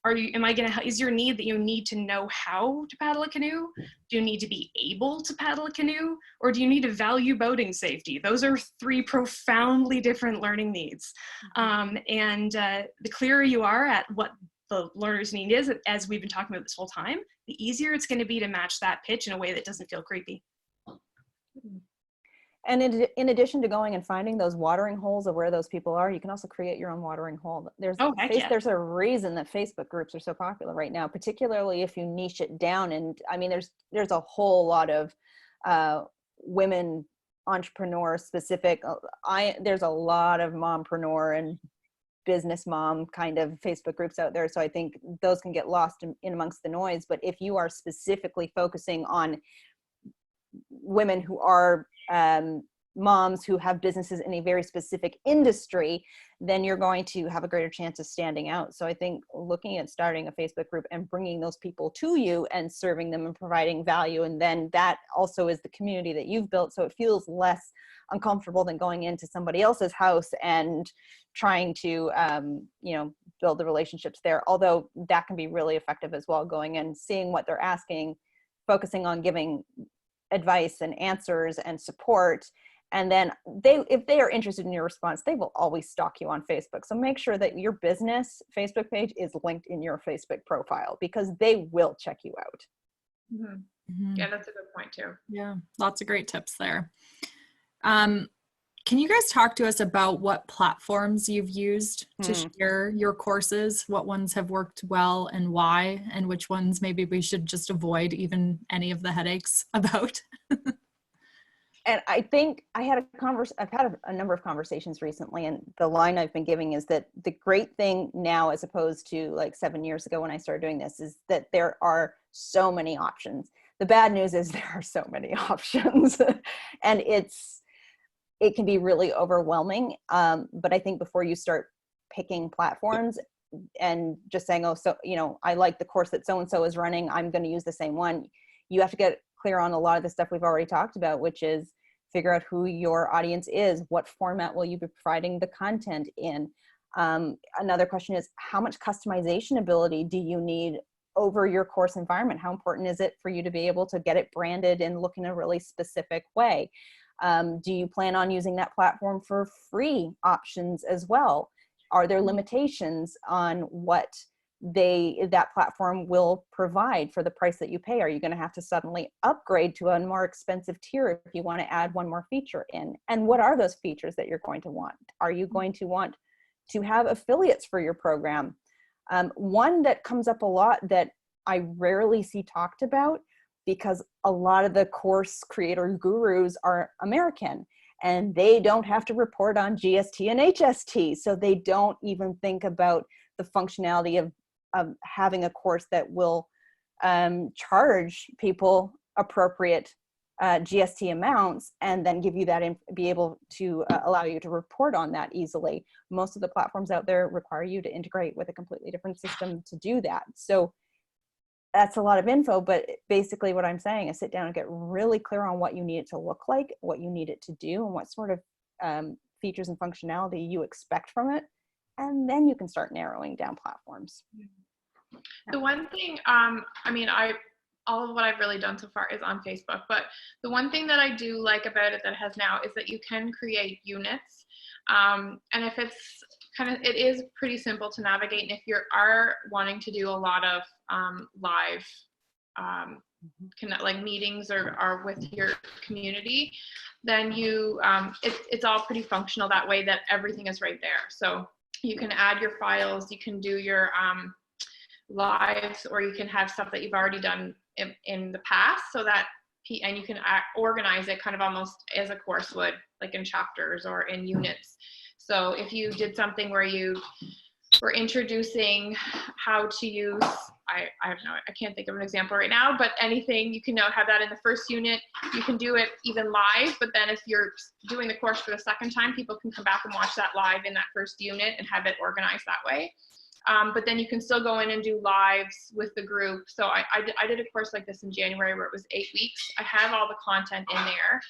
is your need that you need to know how to paddle a canoe? Do you need to be able to paddle a canoe? Or do you need to value boating safety? Those are 3 profoundly different learning needs. The clearer you are at what the learner's need is, as we've been talking about this whole time, the easier it's going to be to match that pitch in a way that doesn't feel creepy. And in addition to going and finding those watering holes of where those people are, you can also create your own watering hole. There's a reason that Facebook groups are so popular right now, particularly if you niche it down. And I mean, there's a whole lot of women entrepreneur specific. There's a lot of mompreneur and business mom kind of Facebook groups out there. So I think those can get lost in amongst the noise. But if you are specifically focusing on women who are moms who have businesses in a very specific industry, then you're going to have a greater chance of standing out. So I think looking at starting a Facebook group and bringing those people to you and serving them and providing value, and then that also is the community that you've built, so it feels less uncomfortable than going into somebody else's house and trying to build the relationships there, although that can be really effective as well, going and seeing what they're asking, focusing on giving advice and answers and support. And then if they are interested in your response, they will always stalk you on Facebook. So make sure that your business Facebook page is linked in your Facebook profile, because they will check you out. Mm-hmm. Yeah, that's a good point too. Yeah, lots of great tips there. Can you guys talk to us about what platforms you've used to share your courses? What ones have worked well and why, and which ones maybe we should just avoid even any of the headaches about? And I think I've had a number of conversations recently, and the line I've been giving is that the great thing now, as opposed to like 7 years ago when I started doing this, is that there are so many options. The bad news is there are so many options, and it can be really overwhelming. But I think before you start picking platforms and just saying, oh, so, I like the course that so-and-so is running, I'm going to use the same one. You have to get clear on a lot of the stuff we've already talked about, which is figure out who your audience is. What format will you be providing the content in? Another question is, how much customization ability do you need over your course environment? How important is it for you to be able to get it branded and look in a really specific way? Do you plan on using that platform for free options as well? Are there limitations on what that platform will provide for the price that you pay? Are you going to have to suddenly upgrade to a more expensive tier if you want to add one more feature in? And what are those features that you're going to want? Are you going to want to have affiliates for your program? One that comes up a lot that I rarely see talked about, because a lot of the course creator gurus are American and they don't have to report on GST and HST. So they don't even think about the functionality of having a course that will charge people appropriate GST amounts, and then give you that and be able to allow you to report on that easily. Most of the platforms out there require you to integrate with a completely different system to do that. So that's a lot of info, but basically what I'm saying is sit down and get really clear on what you need it to look like, what you need it to do, and what sort of features and functionality you expect from it. And then you can start narrowing down platforms. The one thing, all of what I've really done so far is on Facebook, but the one thing that I do like about it that has now is that you can create units. And if it's it is pretty simple to navigate. And if you are wanting to do a lot of live like meetings or with your community, then you it's all pretty functional that way, that everything is right there. So you can add your files, you can do your lives, or you can have stuff that you've already done in the past, so that and you can organize it kind of almost as a course would, like in chapters or in units. So if you did something where you we're introducing how to use, I can't think of an example right now, but anything, you can have that in the first unit. You can do it even live, but then if you're doing the course for the second time, people can come back and watch that live in that first unit and have it organized that way. But then you can still go in and do lives with the group. So I did a course like this in January where it was 8 weeks. I have all the content in there.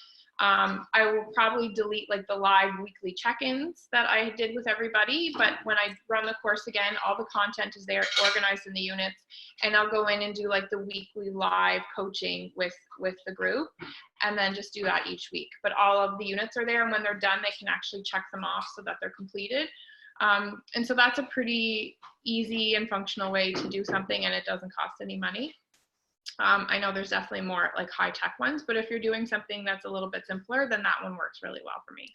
I will probably delete like the live weekly check-ins that I did with everybody, but when I run the course again, all the content is there organized in the units, and I'll go in and do like the weekly live coaching with the group, and then just do that each week. But all of the units are there, and when they're done, they can actually check them off so that they're completed. And so that's a pretty easy and functional way to do something, and it doesn't cost any money. I know there's definitely more like high tech ones, but if you're doing something that's a little bit simpler, then that one works really well for me.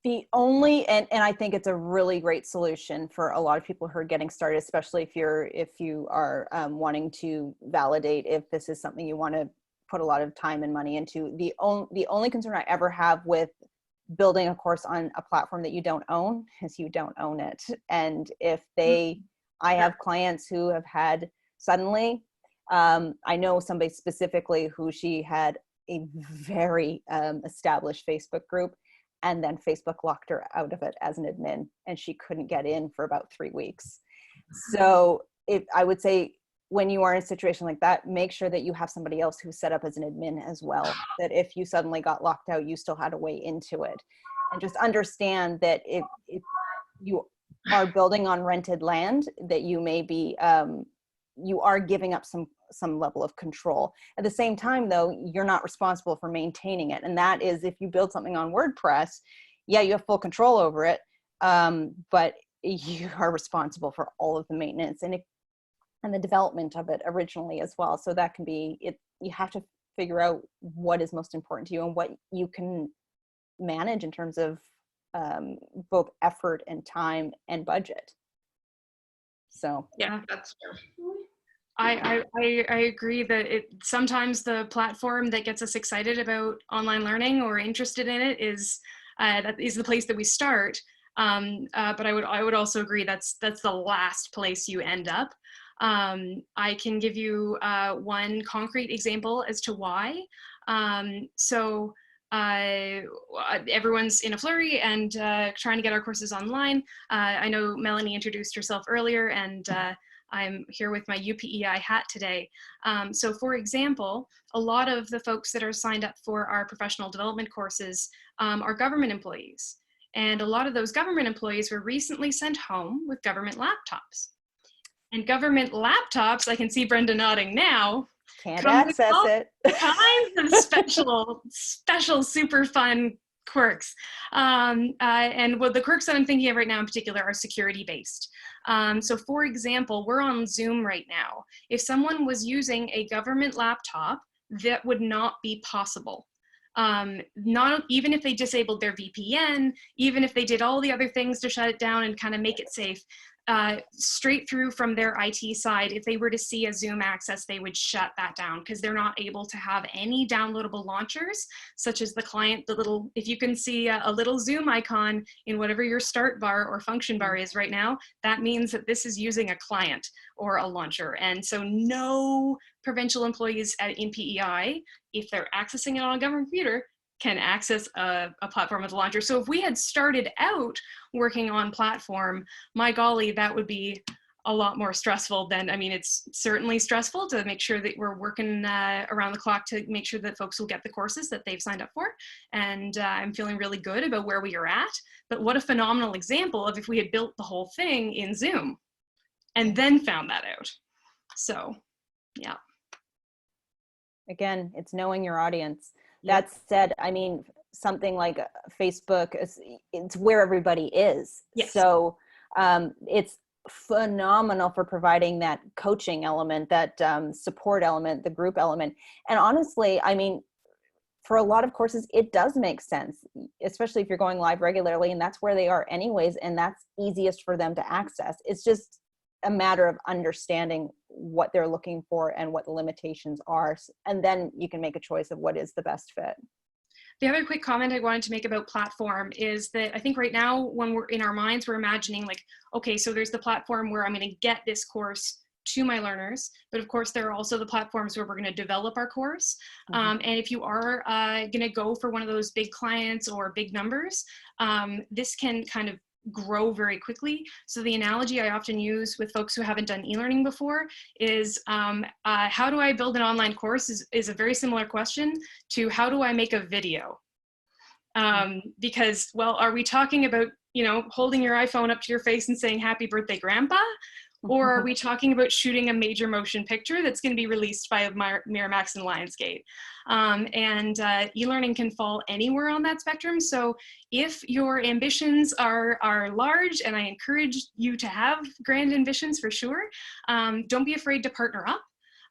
The only, and I think it's a really great solution for a lot of people who are getting started, especially if you are wanting to validate if this is something you want to put a lot of time and money into. The only concern I ever have with building a course on a platform that you don't own is you don't own it. And if I have clients who have had suddenly, I know somebody specifically who she had a very established Facebook group, and then Facebook locked her out of it as an admin, and she couldn't get in for about 3 weeks. So I would say when you are in a situation like that, make sure that you have somebody else who's set up as an admin as well, that if you suddenly got locked out, you still had a way into it. And just understand that if you are building on rented land, that you may be, you are giving up some level of control. At the same time, though, you're not responsible for maintaining it. And that is, if you build something on WordPress, yeah, you have full control over it, but you are responsible for all of the maintenance and the development of it originally as well. So that can be it. You have to figure out what is most important to you and what you can manage in terms of both effort and time and budget. So yeah, that's true. I agree that sometimes the platform that gets us excited about online learning or interested in it is that is the place that we start. But I would also agree that's the last place you end up. I can give you one concrete example as to why. Everyone's in a flurry and trying to get our courses online. I know Melanie introduced herself earlier, and I'm here with my UPEI hat today. So for example, a lot of the folks that are signed up for our professional development courses are government employees. And a lot of those government employees were recently sent home with government laptops. And government laptops, I can see Brenda nodding now, can't access it. kinds of special, super fun quirks. And what the quirks that I'm thinking of right now in particular are security based. So for example, we're on Zoom right now. If someone was using a government laptop, that would not be possible. Not even if they disabled their VPN, even if they did all the other things to shut it down and kind of make it safe, straight through from their IT side, if they were to see a Zoom access, they would shut that down because they're not able to have any downloadable launchers, such as the client, if you can see a little Zoom icon in whatever your start bar or function bar is right now, that means that this is using a client or a launcher. And so no provincial employees in PEI, if they're accessing it on a government computer, can access a platform with a launcher. So if we had started out working on platform, my golly, that would be a lot more stressful than, I mean, it's certainly stressful to make sure that we're working around the clock to make sure that folks will get the courses that they've signed up for. And I'm feeling really good about where we are at, but what a phenomenal example of if we had built the whole thing in Zoom and then found that out. So, yeah. Again, it's knowing your audience. That said, I mean, something like Facebook, it's where everybody is. Yes. So it's phenomenal for providing that coaching element, that support element, the group element. And honestly, I mean, for a lot of courses, it does make sense, especially if you're going live regularly, and that's where they are anyways, and that's easiest for them to access. It's just a matter of understanding what they're looking for and what the limitations are. And then you can make a choice of what is the best fit. The other quick comment I wanted to make about platform is that I think right now when we're in our minds, we're imagining like, okay, so there's the platform where I'm going to get this course to my learners, but of course there are also the platforms where we're going to develop our course. And if you are going to go for one of those big clients or big numbers, this can kind of grow very quickly. So the analogy I often use with folks who haven't done e-learning before is how do I build an online course is a very similar question to how do I make a video? Because, well, are we talking about, you know, holding your iPhone up to your face and saying happy birthday grandpa? Or are we talking about shooting a major motion picture that's going to be released by Miramax and Lionsgate? E-learning can fall anywhere on that spectrum. So if your ambitions are large, and I encourage you to have grand ambitions for sure, don't be afraid to partner up.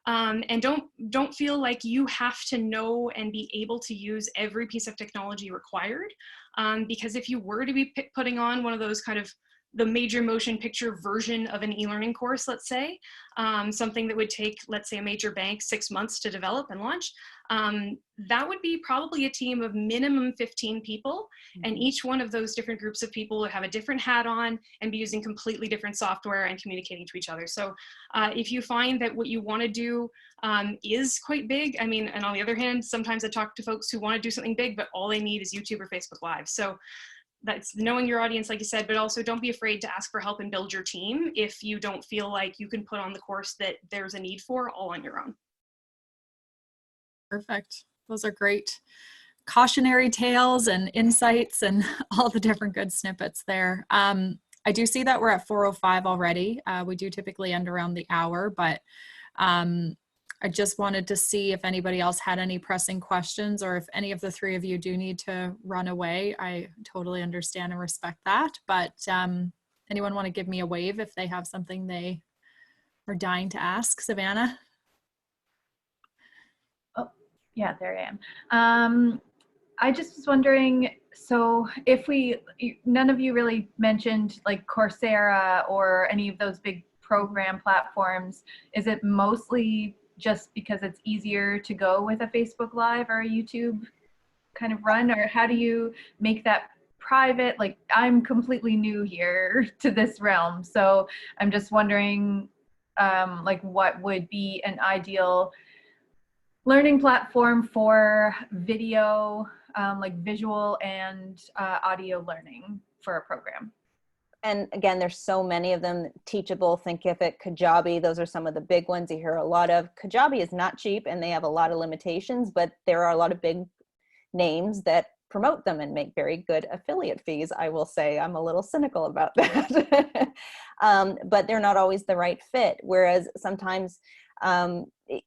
And don't feel like you have to know and be able to use every piece of technology required. Because if you were to be putting on one of those kind of the major motion picture version of an e-learning course, let's say, something that would take, let's say, a major bank 6 months to develop and launch, that would be probably a team of minimum 15 people. And each one of those different groups of people would have a different hat on and be using completely different software and communicating to each other. So if you find that what you want to do is quite big, I mean, and on the other hand, sometimes I talk to folks who want to do something big, but all they need is YouTube or Facebook Live. So that's knowing your audience, like you said, but also don't be afraid to ask for help and build your team if you don't feel like you can put on the course that there's a need for all on your own. Perfect. Those are great cautionary tales and insights and all the different good snippets there. I do see that we're at 4:05 already. We do typically end around the hour, but I just wanted to see if anybody else had any pressing questions, or if any of the three of you do need to run away. I totally understand and respect that, but anyone want to give me a wave if they have something they are dying to ask? Savannah? Oh, yeah, there I am. I just was wondering, so if none of you really mentioned like Coursera or any of those big program platforms, is it mostly just because it's easier to go with a Facebook Live or a YouTube kind of run, or how do you make that private? Like, I'm completely new here to this realm, so I'm just wondering like what would be an ideal learning platform for video, like visual and audio learning for a program. And again, there's so many of them. Teachable, Thinkific, Kajabi, those are some of the big ones you hear a lot of. Kajabi is not cheap and they have a lot of limitations, but there are a lot of big names that promote them and make very good affiliate fees. I will say I'm a little cynical about that. But they're not always the right fit. Whereas sometimes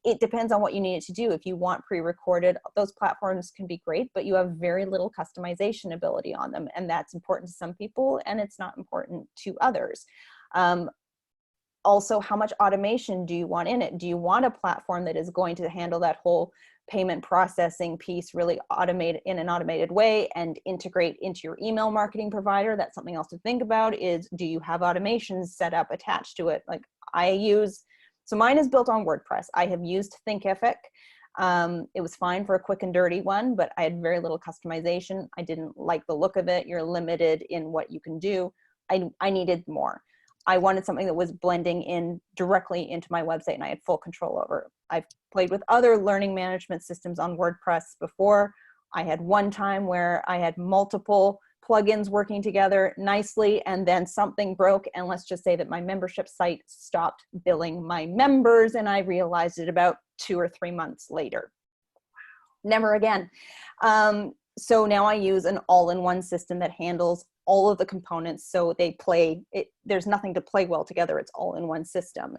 it depends on what you need it to do. If you want pre-recorded, those platforms can be great, but you have very little customization ability on them. And that's important to some people and it's not important to others. Also, how much automation do you want in it? Do you want a platform that is going to handle that whole payment processing piece really automated in an automated way and integrate into your email marketing provider? That's something else to think about. Is, do you have automations set up attached to it? Like so mine is built on WordPress. I have used Thinkific. It was fine for a quick and dirty one, but I had very little customization. I didn't like the look of it. You're limited in what you can do. I needed more. I wanted something that was blending in directly into my website and I had full control over it. I've played with other learning management systems on WordPress before. I had one time where I had multiple plugins working together nicely and then something broke, and let's just say that my membership site stopped billing my members and I realized it about 2 or 3 months later. Never again. So now I use an all-in-one system that handles all of the components, so there's nothing to play well together. It's all in one system.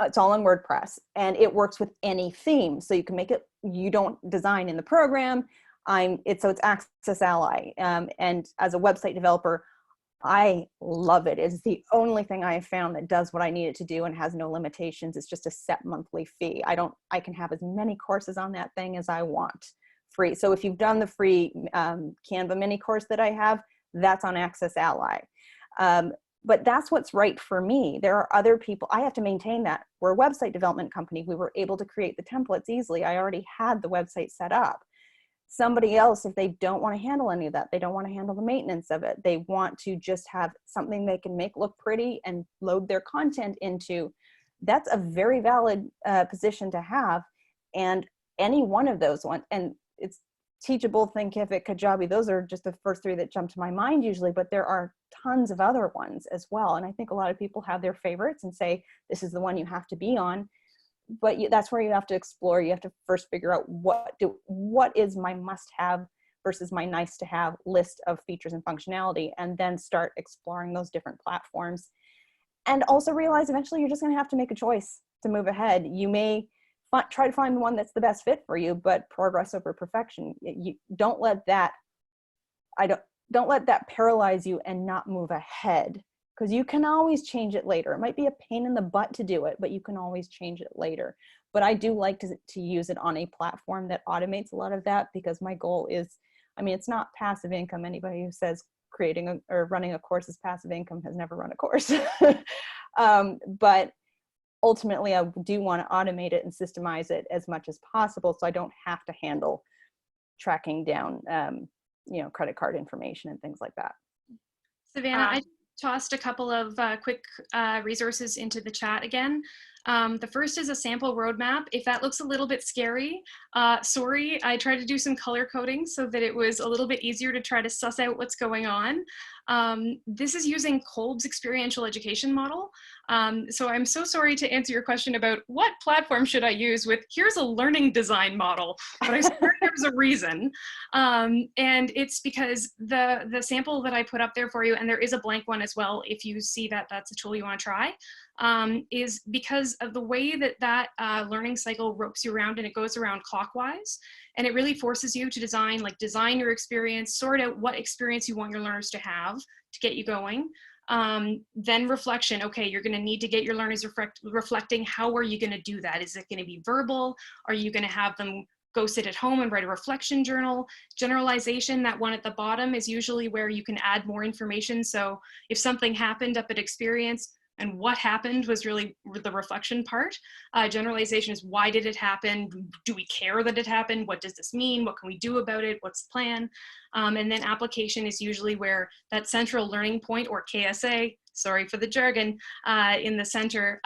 It's all in WordPress and it works with any theme. So you can make it, you don't design in the program. So it's Access Ally. And as a website developer, I love it. It's the only thing I have found that does what I need it to do and has no limitations. It's just a set monthly fee. I can have as many courses on that thing as I want, free. So if you've done the free Canva mini course that I have, that's on Access Ally. but that's what's right for me. There are other people, I have to maintain that. We're a website development company. We were able to create the templates easily. I already had the website set up. Somebody else, if they don't want to handle any of that, they don't want to handle the maintenance of it, they want to just have something they can make look pretty and load their content into, that's a very valid position to have. And any one of those ones, and it's Teachable, Thinkific, Kajabi, those are just the first three that jump to my mind usually, but there are tons of other ones as well. And I think a lot of people have their favorites and say, this is the one you have to be on. But that's where you have to explore. You have to first figure out what is my must-have versus my nice-to-have list of features and functionality, and then start exploring those different platforms. And also realize eventually you're just going to have to make a choice to move ahead. You may try to find the one that's the best fit for you, but progress over perfection. You don't let that, don't let that paralyze you and not move ahead, because you can always change it later. It might be a pain in the butt to do it, but you can always change it later. But I do like to use it on a platform that automates a lot of that, because my goal is, I mean, it's not passive income. Anybody who says creating or running a course is passive income has never run a course. But ultimately, I do want to automate it and systemize it as much as possible, so I don't have to handle tracking down, credit card information and things like that. Savannah, I tossed a couple of quick resources into the chat again. The first is a sample roadmap. If that looks a little bit scary, sorry, I tried to do some color coding so that it was a little bit easier to try to suss out what's going on. This is using Kolb's experiential education model. So I'm so sorry to answer your question about what platform should I use with, here's a learning design model, but I swear there's a reason. And it's because the sample that I put up there for you, and there is a blank one as well if you see that that's a tool you want to try, is because of the way that learning cycle ropes you around, and it goes around clockwise, and it really forces you to design your experience, sort out what experience you want your learners to have to get you going. Then reflection. Okay, you're going to need to get your learners reflecting. How are you going to do that? Is it going to be verbal? Are you going to have them go sit at home and write a reflection journal? Generalization, that one at the bottom, is usually where you can add more information. So if something happened up at experience, and what happened was really the reflection part. Generalization is, why did it happen? Do we care that it happened? What does this mean? What can we do about it? What's the plan? And then application is usually where that central learning point, or KSA, sorry for the jargon, in the center,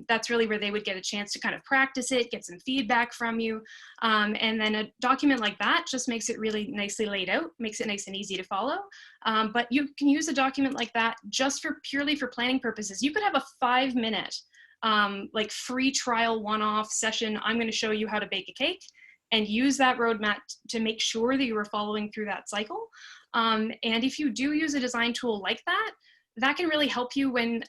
that's really where they would get a chance to kind of practice it, get some feedback from you. And then a document like that just makes it really nicely laid out, makes it nice and easy to follow. But you can use a document like that just purely for planning purposes. You could have a 5-minute free trial one-off session. I'm going to show you how to bake a cake, and use that roadmap to make sure that you are following through that cycle. And if you do use a design tool like that, that can really help you when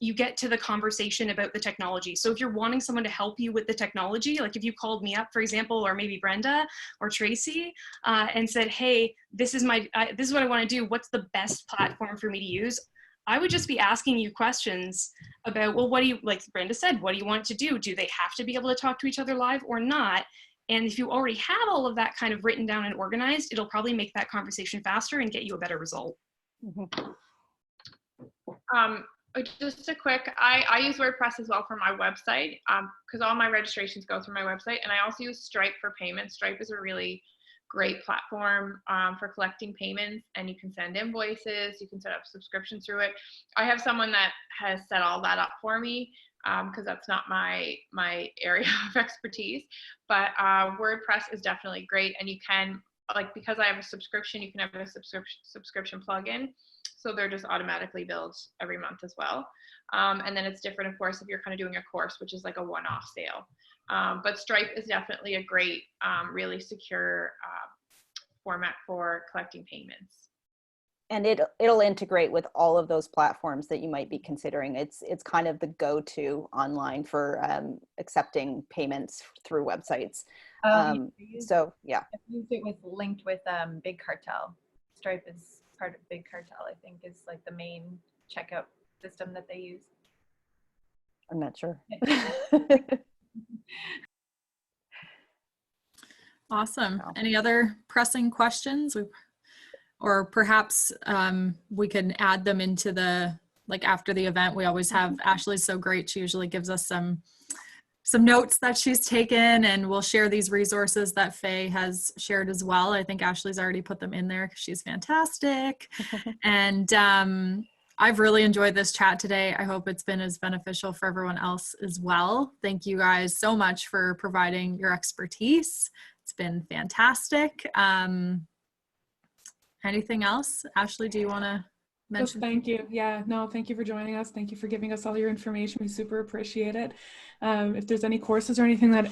you get to the conversation about the technology. So if you're wanting someone to help you with the technology, like if you called me up, for example, or maybe Brenda or Tracey, and said, hey, this is what I want to do. What's the best platform for me to use? I would just be asking you questions about, well, what do you, like Brenda said, what do you want to do? Do they have to be able to talk to each other live or not? And if you already have all of that kind of written down and organized, it'll probably make that conversation faster and get you a better result. Mm-hmm. Just a quick, I use WordPress as well for my website, because all my registrations go through my website, and I also use Stripe for payments. Stripe is a really great platform for collecting payments, and you can send invoices, you can set up subscriptions through it. I have someone that has set all that up for me, because that's not my area of expertise, but WordPress is definitely great, and you can, because I have a subscription, you can have a subscription plugin. So they're just automatically billed every month as well. And then it's different, of course, if you're kind of doing a course, which is like a one-off sale. But Stripe is definitely a great, really secure format for collecting payments. And it'll integrate with all of those platforms that you might be considering. It's kind of the go-to online for accepting payments through websites. So yeah. I've used it linked with Big Cartel. Stripe is part of Big Cartel, I think, is like the main checkout system that they use. I'm not sure. Awesome. Any other pressing questions? or perhaps we can add them into the, like after the event, we always have, Ashley's so great. She usually gives us some notes that she's taken, and we'll share these resources that Faye has shared as well. I think Ashley's already put them in there because she's fantastic. And I've really enjoyed this chat today. I hope it's been as beneficial for everyone else as well. Thank you guys so much for providing your expertise. It's been fantastic. Anything else? Ashley, do you want to mention? Thank you. Yeah, no, thank you for joining us. Thank you for giving us all your information. We super appreciate it. If there's any courses or anything that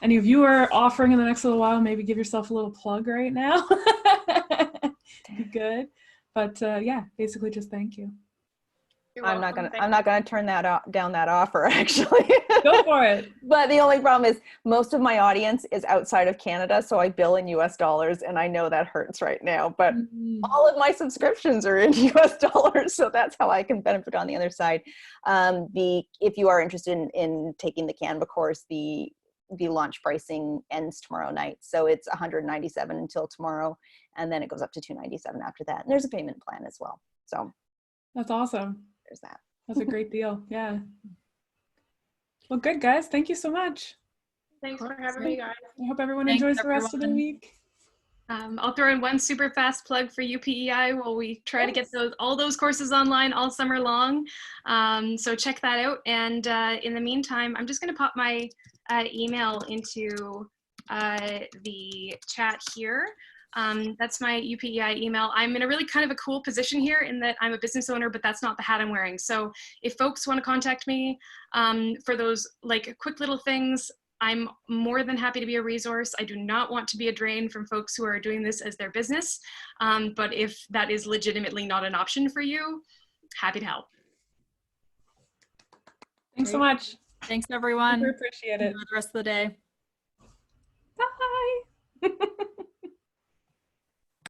any of you are offering in the next little while, maybe give yourself a little plug right now. Be good. But yeah, basically just thank you. I'm not gonna turn that down that offer, actually. Go for it. But the only problem is most of my audience is outside of Canada, so I bill in US dollars, and I know that hurts right now, but all of my subscriptions are in US dollars, so that's how I can benefit on the other side. If you are interested in taking the Canva course, the launch pricing ends tomorrow night, so it's $197 until tomorrow, and then it goes up to $297 after that, and there's a payment plan as well. So that's awesome. There's that. That's a great deal. Yeah. Well, good, guys. Thank you so much. Thanks for having me, guys. I hope everyone enjoys the rest of the week. I'll throw in one super fast plug for UPEI while we try to get all those courses online all summer long. So check that out. And in the meantime, I'm just going to pop my email into the chat here. That's my UPEI email. I'm in a really kind of a cool position here in that I'm a business owner, but that's not the hat I'm wearing. So if folks want to contact me for those like quick little things, I'm more than happy to be a resource. I do not want to be a drain from folks who are doing this as their business. But if that is legitimately not an option for you, happy to help. Thanks so much. Thanks, everyone. Super appreciate it. Enjoy the rest of the day. Bye.